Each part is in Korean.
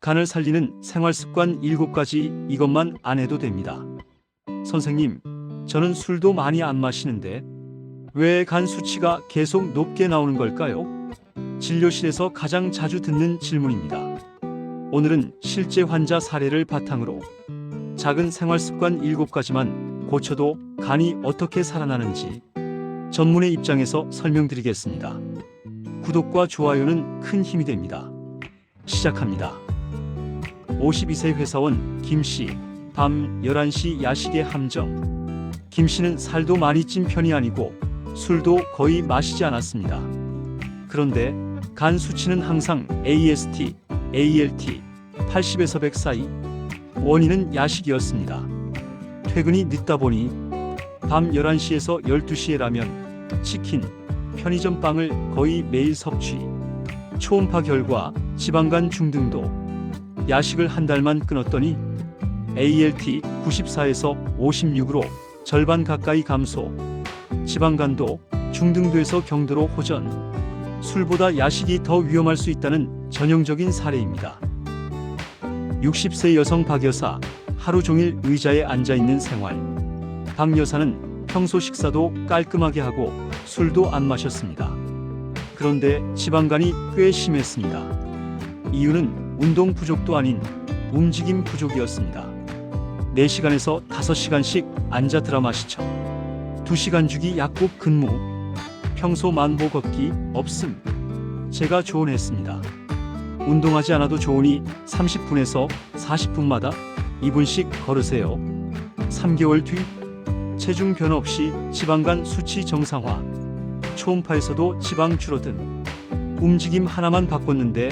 간을 살리는 생활습관 7가지, 이것만 안 해도 됩니다. 선생님, 저는 술도 많이 안 마시는데 왜 간 수치가 계속 높게 나오는 걸까요? 진료실에서 가장 자주 듣는 질문입니다. 오늘은 실제 환자 사례를 바탕으로 작은 생활습관 7가지만 고쳐도 간이 어떻게 살아나는지 전문의 입장에서 설명드리겠습니다. 구독과 좋아요는 큰 힘이 됩니다. 시작합니다. 52세 회사원 김씨, 밤 11시 야식에 함정. 김씨는 살도 많이 찐 편이 아니고 술도 거의 마시지 않았습니다. 그런데 간 수치는 항상 AST, ALT 80에서 100 사이. 원인은 야식이었습니다. 퇴근이 늦다 보니 밤 11시에서 12시에 라면, 치킨, 편의점 빵을 거의 매일 섭취. 초음파 결과 지방간 중등도. 야식을 한 달만 끊었더니 ALT 94에서 56으로 절반 가까이 감소. 지방간도 중등도에서 경도로 호전. 술보다 야식이 더 위험할 수 있다는 전형적인 사례입니다. 60세 여성 박 여사, 하루 종일 의자에 앉아있는 생활. 박 여사는 평소 식사도 깔끔하게 하고 술도 안 마셨습니다. 그런데 지방간이 꽤 심했습니다. 이유는 운동 부족도 아닌 움직임 부족이었습니다. 4시간에서 5시간씩 앉아 드라마 시청, 2시간 주기 약국 근무, 평소 만보 걷기 없음. 제가 조언했습니다. 운동하지 않아도 좋으니 30분에서 40분마다 2분씩 걸으세요. 3개월 뒤 체중 변화 없이 지방간 수치 정상화. 초음파에서도 지방 줄어든. 움직임 하나만 바꿨는데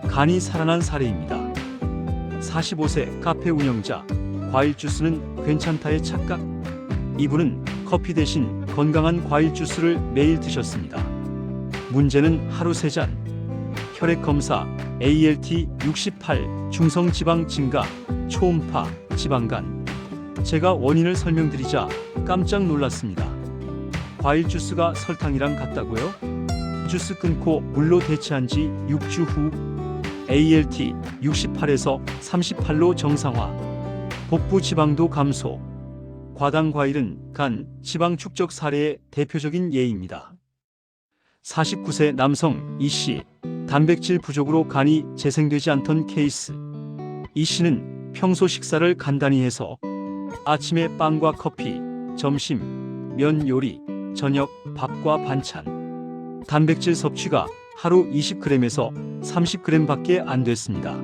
간이 살아난 사례입니다. 45세 카페 운영자, 과일 주스는 괜찮다의 착각. 이분은 커피 대신 건강한 과일 주스를 매일 드셨습니다. 문제는 하루 3잔. 혈액 검사 ALT 68, 중성 지방 증가, 초음파, 지방간. 제가 원인을 설명드리자 깜짝 놀랐습니다. 과일 주스가 설탕이랑 같다고요? 주스 끊고 물로 대체한 지 6주 후 ALT 68에서 38로 정상화. 복부 지방도 감소. 과당 과일은 간, 지방 축적 사례의 대표적인 예입니다. 49세 남성 이씨, 단백질 부족으로 간이 재생되지 않던 케이스. 이씨는 평소 식사를 간단히 해서 아침에 빵과 커피, 점심, 면 요리, 저녁, 밥과 반찬. 단백질 섭취가 하루 20g에서 30g 밖에 안 됐습니다.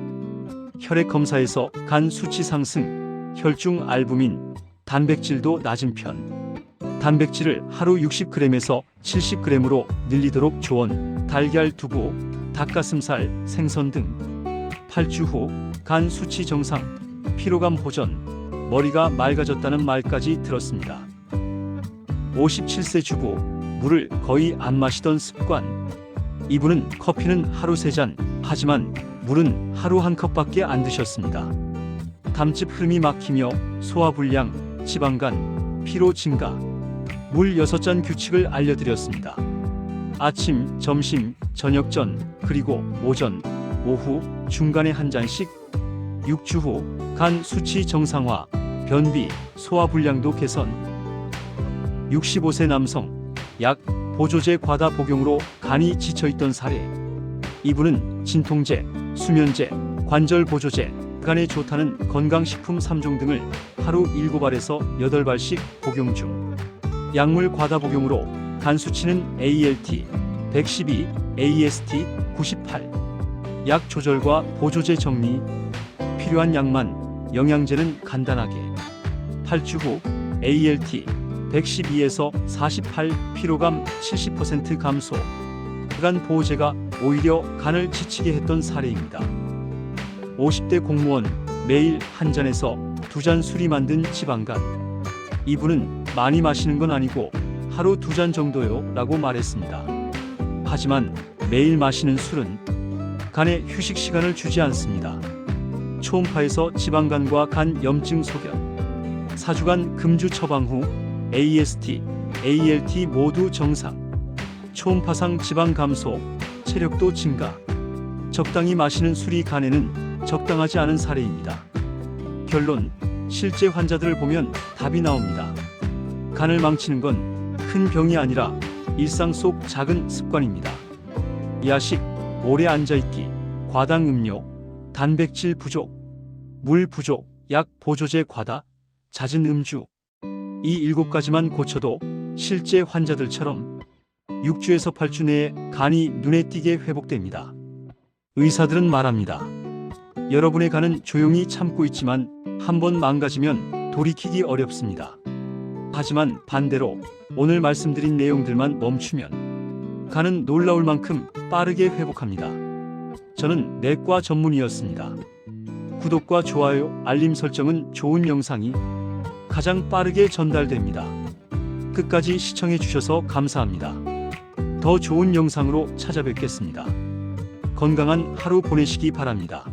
혈액 검사에서 간 수치 상승, 혈중 알부민, 단백질도 낮은 편. 단백질을 하루 60g에서 70g으로 늘리도록 조언. 달걀, 두부, 닭가슴살, 생선 등. 8주 후 간 수치 정상, 피로감 호전, 머리가 맑아졌다는 말까지 들었습니다. 57세 주부, 물을 거의 안 마시던 습관. 이분은 커피는 하루 3잔, 하지만 물은 하루 1컵밖에 안 드셨습니다. 담즙 흐름이 막히며 소화불량, 지방간, 피로 증가. 물 6잔 규칙을 알려드렸습니다. 아침, 점심, 저녁 전, 그리고 오전, 오후, 중간에 1잔씩. 6주 후 간 수치 정상화, 변비, 소화불량도 개선. 65세 남성, 약, 보조제 과다 복용으로 간이 지쳐있던 사례. 이분은 진통제, 수면제, 관절 보조제, 간에 좋다는 건강식품 3종 등을 하루 7알에서 8발씩 복용 중. 약물 과다 복용으로 간 수치는 ALT 112, AST 98. 약 조절과 보조제 정리. 필요한 약만, 영양제는 간단하게. 8주 후 ALT 112에서 48, 피로감 70% 감소. 간 보호제가 오히려 간을 지치게 했던 사례입니다. 50대 공무원, 매일 1잔에서 2잔 술이 만든 지방간. 이분은 많이 마시는 건 아니고 하루 2잔 정도요 라고 말했습니다. 하지만 매일 마시는 술은 간에 휴식 시간을 주지 않습니다. 초음파에서 지방간과 간 염증 소견. 4주간 금주 처방 후 AST, ALT 모두 정상. 초음파상 지방 감소, 체력도 증가. 적당히 마시는 술이 간에는 적당하지 않은 사례입니다. 결론, 실제 환자들을 보면 답이 나옵니다. 간을 망치는 건 큰 병이 아니라 일상 속 작은 습관입니다. 야식, 오래 앉아있기, 과당 음료, 단백질 부족, 물 부족, 약 보조제 과다, 잦은 음주. 이 7가지만 고쳐도 실제 환자들처럼 6주에서 8주 내에 간이 눈에 띄게 회복됩니다. 의사들은 말합니다. 여러분의 간은 조용히 참고 있지만 한번 망가지면 돌이키기 어렵습니다. 하지만 반대로 오늘 말씀드린 내용들만 멈추면 간은 놀라울 만큼 빠르게 회복합니다. 저는 내과 전문의였습니다. 구독과 좋아요, 알림 설정은 좋은 영상이 가장 빠르게 전달됩니다. 끝까지 시청해 주셔서 감사합니다. 더 좋은 영상으로 찾아뵙겠습니다. 건강한 하루 보내시기 바랍니다.